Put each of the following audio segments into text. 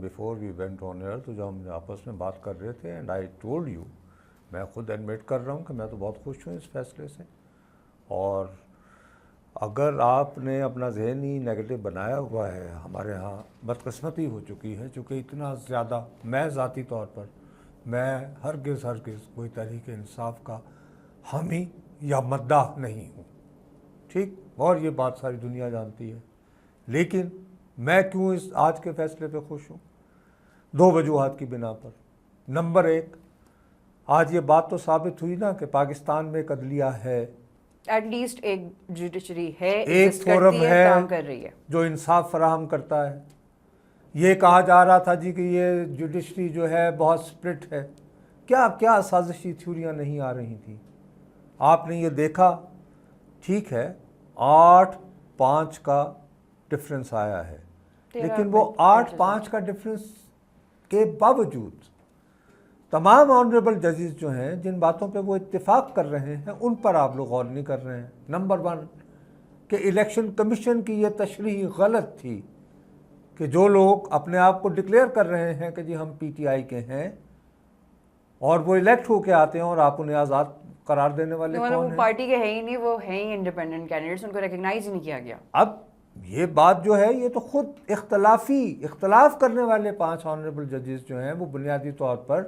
before we went on air, تو جو ہم آپس میں بات کر رہے تھے, and I told you, میں خود ایڈمٹ کر رہا ہوں کہ میں تو بہت خوش ہوں اس فیصلے سے. اور اگر آپ نے اپنا ذہنی نیگیٹو بنایا ہوا ہے, ہمارے ہاں بدقسمتی ہو چکی ہے, چونکہ اتنا زیادہ میں ذاتی طور پر میں ہرگز کوئی تحریک انصاف کا حامی یا مداح نہیں ہوں, ٹھیک, اور یہ بات ساری دنیا جانتی ہے. لیکن میں کیوں اس آج کے فیصلے پہ خوش ہوں؟ 2 وجوہات کی بنا پر. نمبر 1, آج یہ بات تو ثابت ہوئی نا کہ پاکستان میں ایک عدلیہ ہے, ایٹ لیسٹ ایک جوڈیشری ہے, ایک فورم ہے کام کر رہی ہے جو انصاف فراہم کرتا ہے. یہ کہا جا رہا تھا جی کہ یہ جوڈیشری جو ہے بہت سپلٹ ہے. کیا سازشی تھیوریاں نہیں آ رہی تھیں. آپ نے یہ دیکھا, ٹھیک ہے 8-5 کا ڈفرنس آیا ہے, لیکن وہ 8-5 کا ڈفرنس کے باوجود تمام آنریبل ججز جو ہیں جن باتوں پہ وہ اتفاق کر رہے ہیں ان پر آپ لوگ غور نہیں کر رہے ہیں. نمبر 1 کہ الیکشن کمیشن کی یہ تشریح غلط تھی کہ جو لوگ اپنے آپ کو ڈکلیئر کر رہے ہیں کہ جی ہم پی ٹی آئی کے ہیں اور وہ الیکٹ ہو کے آتے ہیں اور آپ انہیں آزاد قرار دینے والے کون وہ ہیں؟ پارٹی کے ہے ہی نہیں, وہ ہے ہی انڈیپینڈنٹ کینڈیڈیٹس, ان کو ریکگنائز ہی نہیں کیا گیا. اب یہ بات جو ہے یہ تو خود اختلاف کرنے والے 5 آنریبل ججز جو ہیں وہ بنیادی طور پر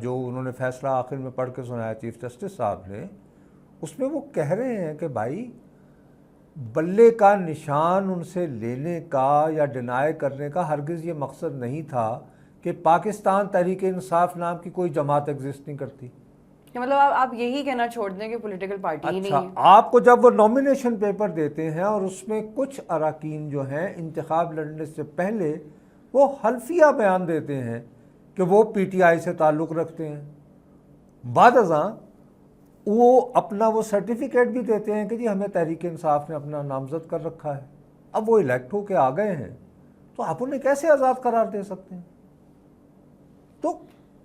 جو انہوں نے فیصلہ آخر میں پڑھ کے سنایا چیف جسٹس صاحب نے, اس میں وہ کہہ رہے ہیں کہ بھائی بلے کا نشان ان سے لینے کا یا ڈینائی کرنے کا ہرگز یہ مقصد نہیں تھا کہ پاکستان تحریک انصاف نام کی کوئی جماعت ایگزسٹ نہیں کرتی. مطلب آپ یہی کہنا چھوڑ دیں کہ پولیٹیکل پارٹی ہی نہیں ہے. آپ کو جب وہ نومینیشن پیپر دیتے ہیں اور اس میں کچھ اراکین جو ہیں انتخاب لڑنے سے پہلے وہ حلفیہ بیان دیتے ہیں کہ وہ پی ٹی آئی سے تعلق رکھتے ہیں, بعد ازاں وہ اپنا وہ سرٹیفکیٹ بھی دیتے ہیں کہ جی ہمیں تحریک انصاف نے اپنا نامزد کر رکھا ہے. اب وہ الیکٹ ہو کے آ گئے ہیں تو آپ انہیں کیسے آزاد قرار دے سکتے ہیں؟ تو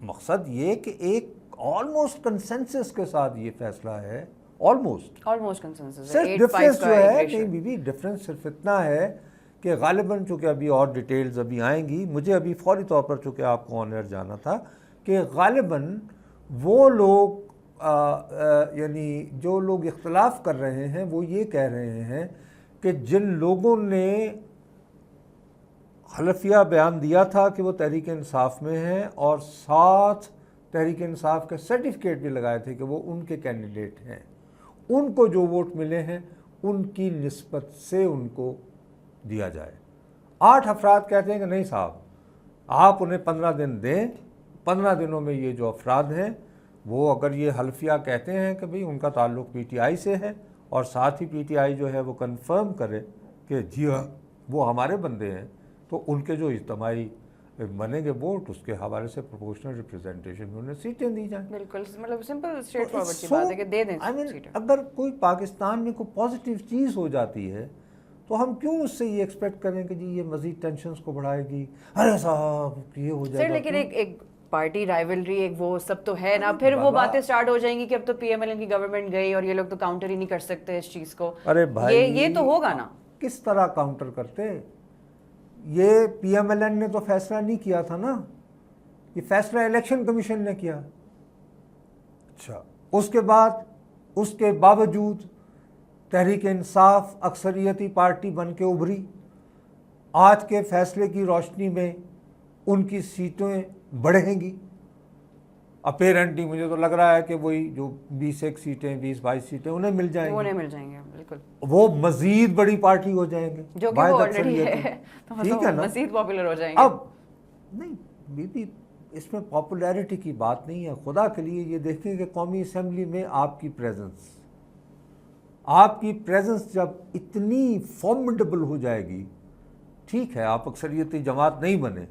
مقصد یہ کہ ایک آلموسٹ کنسنسس کے ساتھ یہ فیصلہ ہے, آلموسٹ کنسنسس. صرف ڈفرینس جو ہے نہیں بیوی, ڈفرینس صرف اتنا ہے کہ غالباً چونکہ ابھی اور ڈیٹیلز ابھی آئیں گی, مجھے ابھی فوری طور پر چونکہ آپ کو آن ایئر جانا تھا کہ غالباً وہ لوگ یعنی جو لوگ اختلاف کر رہے ہیں وہ یہ کہہ رہے ہیں کہ جن لوگوں نے حلفیہ بیان دیا تھا کہ وہ تحریک انصاف میں ہیں اور ساتھ تحریک انصاف کے سرٹیفکیٹ بھی لگائے تھے کہ وہ ان کے کینڈیڈیٹ ہیں, ان کو جو ووٹ ملے ہیں ان کی نسبت سے ان کو دیا جائے. 8 افراد کہتے ہیں کہ نہیں صاحب آپ انہیں 15 دن دیں, 15 دنوں میں یہ جو افراد ہیں وہ اگر یہ حلفیہ کہتے ہیں کہ بھئی ان کا تعلق پی ٹی آئی سے ہے اور ساتھ ہی پی ٹی آئی جو ہے وہ کنفرم کرے کہ جی ہاں وہ ہمارے بندے ہیں, تو ان کے جو اجتماعی بنیں گے ووٹ اس کے حوالے سے پروپورشنل ریپرزنٹیشن میں انہیں سیٹیں دی جائیں. بالکل, مطلب سمپل اسٹریٹ فارورڈ سی بات ہے کہ دے دیں سیٹیں. اگر کوئی پاکستان میں کوئی پازیٹیو چیز ہو جاتی ہے تو ہم کیوں اس سے یہ ایکسپیکٹ کریں کہ جی یہ مزید ٹینشنز کو بڑھائے گی, ارے صاحب یہ ہو جائے گا. لیکن ایک پارٹی رائیولری ایک وہ سب تو ہے نا, پھر وہ باتیں سٹارٹ ہو جائیں گی کہ اب تو پی ایم ایل این کی گورنمنٹ گئی اور یہ لوگ تو کاؤنٹر ہی نہیں کر سکتے اس چیز کو. ارے بھائی یہ تو ہوگا نا. کس طرح کاؤنٹر کرتے؟ یہ پی ایم ایل این نے تو فیصلہ نہیں کیا تھا نا, یہ فیصلہ الیکشن کمیشن نے کیا. اچھا, اس کے بعد اس کے باوجود تحریک انصاف اکثریتی پارٹی بن کے ابھری. آج کے فیصلے کی روشنی میں ان کی سیٹیں بڑھیں گی. اپیرنٹلی مجھے تو لگ رہا ہے کہ وہی جو 21 سیٹیں 22 سیٹیں انہیں مل جائیں گے, بالکل وہ مزید بڑی پارٹی ہو جائیں گے جو کہ وہ آلریڈی ہے, ٹھیک ہے نا, مزید پاپولر ہو جائیں گے. اب نہیں بی اس میں پاپولیرٹی کی بات نہیں ہے, خدا کے لیے یہ دیکھیں کہ قومی اسمبلی میں آپ کی پریزنس جب اتنی فارمیڈیبل ہو جائے گی, ٹھیک ہے آپ اکثریتی جماعت نہیں بنے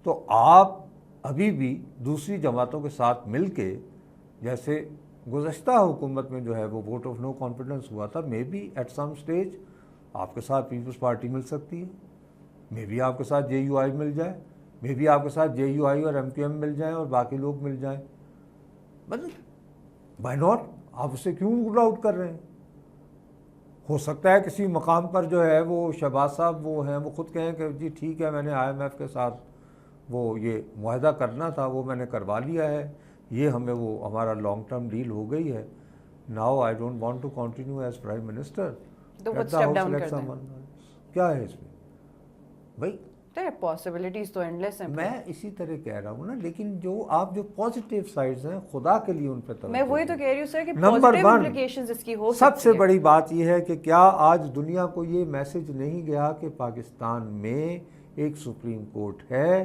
تو آپ ابھی بھی دوسری جماعتوں کے ساتھ مل کے, جیسے گزشتہ حکومت میں جو ہے وہ ووٹ آف نو کانفیڈنس ہوا تھا, maybe at some stage آپ کے ساتھ پیپلز پارٹی مل سکتی ہے, مے بی آپ کے ساتھ جے یو آئی مل جائے, مے بی آپ کے ساتھ جے یو آئی اور ایم کیو ایم مل جائیں اور باقی لوگ مل جائیں. مطلب بائی ناٹ, آپ اسے کیوں رول آؤٹ کر رہے ہیں؟ ہو سکتا ہے کسی مقام پر جو ہے وہ شہباز صاحب وہ ہیں وہ خود کہیں کہ جی ٹھیک ہے میں نے IMF کے ساتھ وہ یہ معاہدہ کرنا تھا وہ میں نے کروا لیا ہے، یہ ہمیں وہ ہمارا لانگ ٹرم ڈیل ہو گئی ہے، now I don't want to continue as prime minister, تو وہ اسٹیپ ڈاؤن کر دیں۔ کیا ہے اس میں بھائی؟ پاسبلٹیز تو اینڈلیس ہیں۔ میں اسی طرح کہہ رہا ہوں نا، لیکن جو آپ جو پازیٹیو سائڈز ہیں خدا کے لیے ان پہ توجہ میں وہی تو کہہ رہی ہوں سر کہ نمبر پازیٹیو 1 امپلیکیشنز اس کی ہو سکتی سب سے بڑی بات یہ ہے کہ کیا آج دنیا کو یہ میسج نہیں گیا کہ پاکستان میں ایک سپریم کورٹ ہے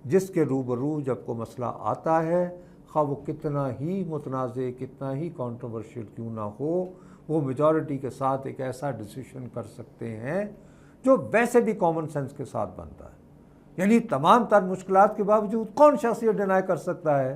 جس کے روبرو جب کوئی مسئلہ آتا ہے، خواہ وہ کتنا ہی متنازع کتنا ہی کانٹروورشل کیوں نہ ہو، وہ میجورٹی کے ساتھ ایک ایسا ڈیسیشن کر سکتے ہیں جو ویسے بھی کامن سینس کے ساتھ بنتا ہے۔ یعنی تمام تر مشکلات کے باوجود کون شخص یہ ڈینائی کر سکتا ہے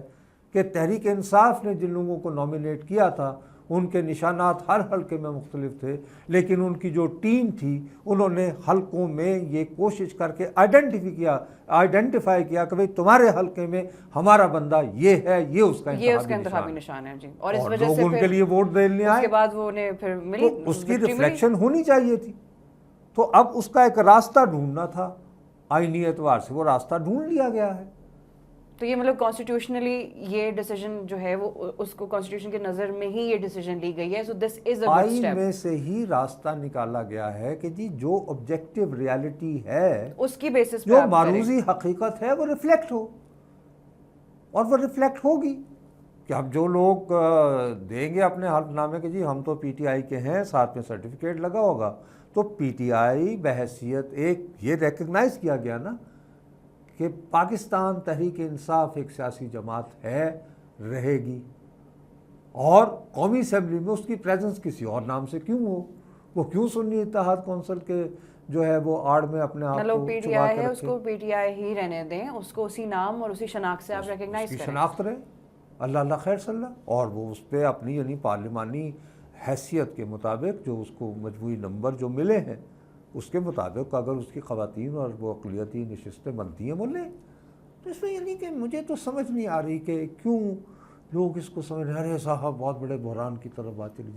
کہ تحریک انصاف نے جن لوگوں کو نامینیٹ کیا تھا ان کے نشانات ہر حلقے میں مختلف تھے، لیکن ان کی جو ٹیم تھی انہوں نے حلقوں میں یہ کوشش کر کے آئیڈینٹیفائی کیا کہ بھئی تمہارے حلقے میں ہمارا بندہ یہ ہے، یہ اس کا انتخابی نشان ہے جی، اور اس اور وجہ لوگ سے ان کے لیے ووٹ دینے اس آئے، کے بعد وہ انہیں پھر ملی، تو اس کی ریفلیکشن ہونی چاہیے تھی۔ تو اب اس کا ایک راستہ ڈھونڈنا تھا، آئینی اعتبار سے وہ راستہ ڈھونڈ لیا گیا ہے۔ تو یہ مطلب کانسٹیٹیوشنلی یہ ڈیسیجن جو ہے وہ اس کو کانسٹیٹیوشن کے نظر میں ہی یہ ڈیسیجن لی گئی ہے، سو دس از اے گڈ آئین اسٹیپ۔ میں سے ہی راستہ نکالا گیا ہے کہ جی جو آبجیکٹیو ریالٹی ہے، اس کی بیسس پہ جو آپ معروضی حقیقت ہے وہ ریفلیکٹ ہو، اور وہ ریفلیکٹ ہوگی کہ اب جو لوگ دیں گے اپنے حلف نامے کہ جی ہم تو PTI کے ہیں، ساتھ میں سرٹیفکیٹ لگا ہوگا، تو PTI بحیثیت ایک یہ ریکگنائز کیا گیا نا کہ پاکستان تحریک انصاف ایک سیاسی جماعت ہے، رہے گی، اور قومی اسمبلی میں اس کی پریزنس کسی اور نام سے کیوں ہو، وہ کیوں سنی اتحاد کونسل کے جو ہے وہ آڑ میں اپنے آپ مطلب کو PTI چھپا کے ہے اس رکھے، کو PTI ہی رہنے دیں، اس کو اسی نام اور اسی شناخت سے آپ ریکگنائز اس کی کریں۔ شناخت رہے، اللہ اللہ خیر صلی اللہ، اور وہ اس پہ اپنی یعنی پارلیمانی حیثیت کے مطابق جو اس کو مجموعی نمبر جو ملے ہیں اس کے مطابق اگر اس کی خواتین اور وہ اقلیتی نشستیں بنتی ہیں وہ لیں۔ تو اس میں یعنی کہ مجھے تو سمجھ نہیں آ رہی کہ کیوں لوگ اس کو سمجھ رہے ہیں، ارے صاحب بہت بڑے بحران کی طرف بات چلی جائے